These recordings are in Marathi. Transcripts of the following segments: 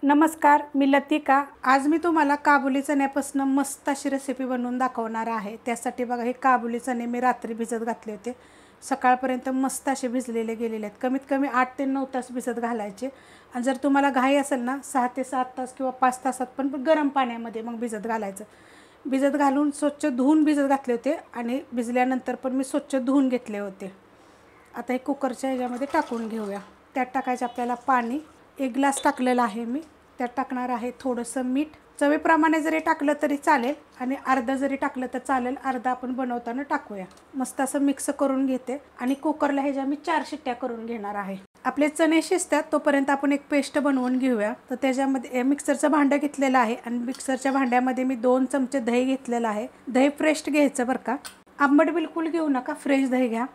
नमस्कार, मी लतिका। आज मी तुम्हाला काबुली चण्यापासून मस्त अशी रेसिपी बनवून दाखवणार आहे। त्यासाठी बघा, हे काबुली चणे मी रात्री भिजत घातले होते। सकाळपर्यंत मस्त असे भिजलेले गेलेले आहेत। कमीत कमी 8 ते 9 तास भिजत घालायचे। आणि जर तुम्हाला घाई असेल ना 6 ते 7 तास किंवा 5 तासात पण गरम पाण्यामध्ये मग भिजत घालायचं। भिजत घालून स्वच्छ धुवून भिजत घातले होते आणि भिजल्यानंतर पण मी स्वच्छ धुवून घेतले होते। आता हे कुकरच्या ह्याच्यामध्ये टाकून घेऊया। त्यात टाकायचं आपल्याला पाणी। 1 ग्लास टाकलेला आहे मी। त्यात टाकणार आहे थोडंसं मीठ। चवीप्रमाणे जरी टाकलं तरी चालेल आणि अर्धा जरी टाकलं तर चालेल। अर्धा आपण बनवताना टाकूया। मस्त असं मिक्स करून घेते आणि कुकरला ह्याच्या मी 4 शिट्ट्या करून घेणार आहे। आपले चणे शिजतात तोपर्यंत आपण एक पेस्ट बनवून घेऊया। तर त्याच्यामध्ये मिक्सरचं भांडं घेतलेलं आहे आणि मिक्सरच्या भांड्यामध्ये मी 2 चमचे दही घेतलेलं आहे। दही फ्रेश घ्यायचं बरं का, आंबट बिलकुल घेऊ नका, फ्रेश दही घ्या।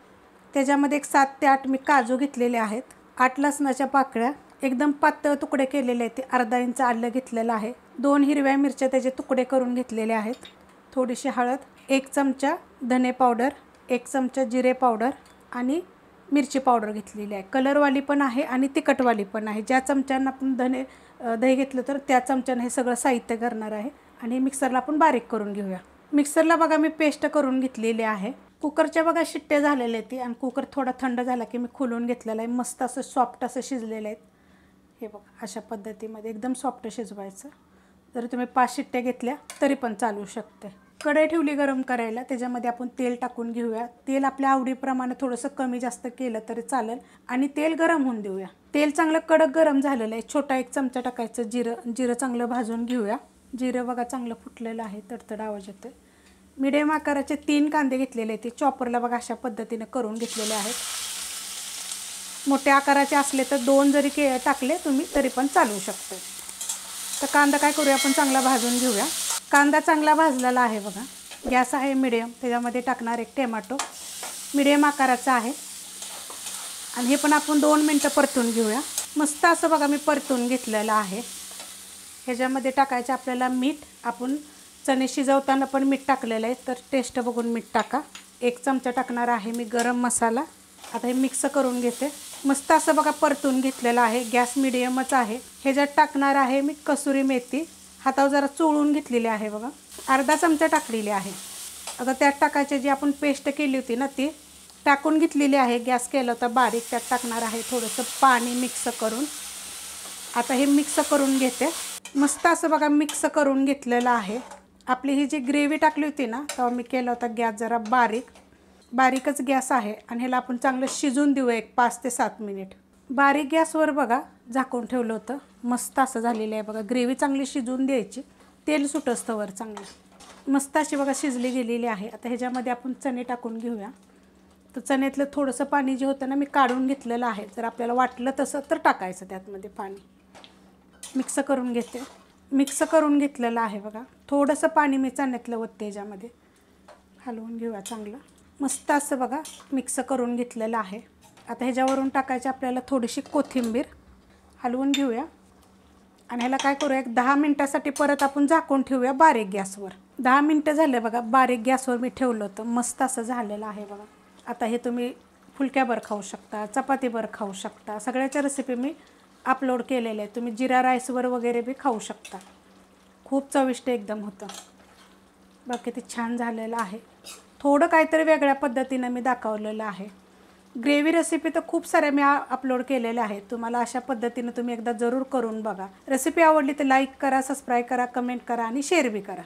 त्याच्यामध्ये एक 7 ते 8 मी काजू घेतलेले आहेत। 8 लसणाच्या पाकळ्या एकदम पातळ तुकडे केलेले आहेत। अर्धा इंच आलं घेतलेलं आहे। 2 हिरव्या मिरच्या त्याचे तुकडे करून घेतलेले आहेत। थोडीशी हळद, 1 चमचा धने पावडर, 1 चमचा जिरे पावडर आणि मिरची पावडर घेतलेली आहे। कलरवाली पण आहे आणि तिखटवाली पण आहे। ज्या चमच्यानं आपण दही घेतलं तर त्या चमच्यानं हे सगळं साहित्य करणार आहे आणि मिक्सरला आपण बारीक करून घेऊया। मिक्सरला बघा मी पेस्ट करून घेतलेली आहे। कुकरच्या बघा शिट्टे झालेले आहेत आणि कुकर थोडा थंड झाला की मी खोलून घेतलेला आहे। मस्त असं सॉफ्ट असं शिजलेले आहेत। हे बघा, अशा पद्धतीमध्ये एकदम सॉफ्ट शिजवायचं। जर तुम्ही 5 शिट्ट्या घेतल्या तरी पण चालू शकते। कढई ठेवली गरम करायला। त्याच्यामध्ये आपण तेल टाकून घेऊया। तेल आपल्या आवडीप्रमाणे थोडंसं कमी जास्त केलं तरी चालेल आणि तेल गरम होऊन देऊया। तेल चांगलं कडक गरम झालेलं आहे। छोटा 1 चमचा टाकायचं जिरं चांगलं भाजून घेऊया। जिरं बघा चांगलं फुटलेलं आहे, तडतड आवाज येतोय। मीडियम आकाराचे 3 कांदे घेतलेले आहेत। ते चॉपरला बघा अशा पद्धतीने करून घेतलेले आहेत। मोठ्या आकाराचे असले तर 2 जरी टाकले तुम्ही तरी पण चालू शकते। तर कांदा काय करूया, आपण चांगला भाजून घेऊया। कांदा चांगला भाजलेला आहे बघा। गॅस आहे मीडियम। त्याच्यामध्ये टाकणार एक टोमॅटो मीडियम आकाराचा आहे आणि हे पण आपण 2 मिनटं परतून घेऊया। मस्त असं बघा मी परतून घेतलेलं आहे। ह्याच्यामध्ये टाकायचं आपल्याला मीठ। आपण चणे शिजवताना पण मीठ टाकलेलं आहे, तर टेस्ट बघून मीठ टाका। 1 चमचा टाकणार आहे मी गरम मसाला। आता हे मिक्स करून घेते। मस्त असं बघा परतून घेतलेलं आहे। गॅस मीडियमच आहे। ह्याच्यात टाकणार आहे मी कसुरी मेथी। हातावर जरा चोळून घेतलेली आहे बघा, अर्धा चमचा टाकलेली आहे। आता त्यात टाकायची जी आपण पेस्ट केली होती ना ती टाकून घेतलेली आहे। गॅस केला होता बारीक। त्यात टाकणार आहे थोडंसं पाणी मिक्स करून। आता हे मिक्स करून घेते। मस्त असं बघा मिक्स करून घेतलेलं आहे। आपली ही जी ग्रेव्ही टाकली होती ना तेव्हा मी केला होता गॅस जरा बारीकच गॅस आहे आणि ह्याला आपण चांगलं शिजून देऊया एक 5 ते 7 मिनिट। बारीक गॅसवर बघा झाकून ठेवलं होतं। मस्त असं झालेलं आहे बघा। ग्रेव्ही चांगली शिजून द्यायची, तेल सुटस्तवर चांगलं। मस्त अशी बघा शिजली गेलेली आहे। आता ह्याच्यामध्ये आपण चणे टाकून घेऊया। तर चण्यातलं थोडंसं पाणी जे होतं ना मी काढून घेतलेलं आहे। जर आपल्याला वाटलं तसं तर टाकायचं त्यातमध्ये पाणी। मिक्स करून घेते। मिक्स करून घेतलेलं आहे बघा। थोडंसं पाणी मी चण्यातलं ओतते ह्याच्यामध्ये, हलवून घेऊया चांगलं। मस्त असं बघा मिक्स करून घेतलेलं आहे। आता ह्याच्यावरून टाकायची आपल्याला थोडीशी कोथिंबीर, हलवून घेऊया आणि ह्याला काय करूया, एक 10 मिनटासाठी परत आपण झाकून ठेवूया बारीक गॅसवर। 10 मिनटं झाले बघा, बारीक गॅसवर मी ठेवलं होतं। मस्त असं झालेलं आहे बघा। आता हे तुम्ही फुलक्यावर खाऊ शकता, चपातीवर खाऊ शकता। सगळ्याच्या रेसिपी मी अपलोड केलेल्या आहेत। तुम्ही जिरा राईसवर वगैरे बी खाऊ शकता। खूप चविष्ट एकदम होतं। बाकी ते छान झालेलं आहे। थोडं काहीतरी वेगळ्या पद्धतीनं मी दाखवलेलं आहे। ग्रेव्ही रेसिपी तर खूप साऱ्या मी अपलोड केलेल्या आहेत। तुम्हाला अशा पद्धतीनं तुम्ही एकदा जरूर करून बघा। रेसिपी आवडली तर लाईक करा, सबस्क्राईब करा, कमेंट करा आणि शेअर बी करा।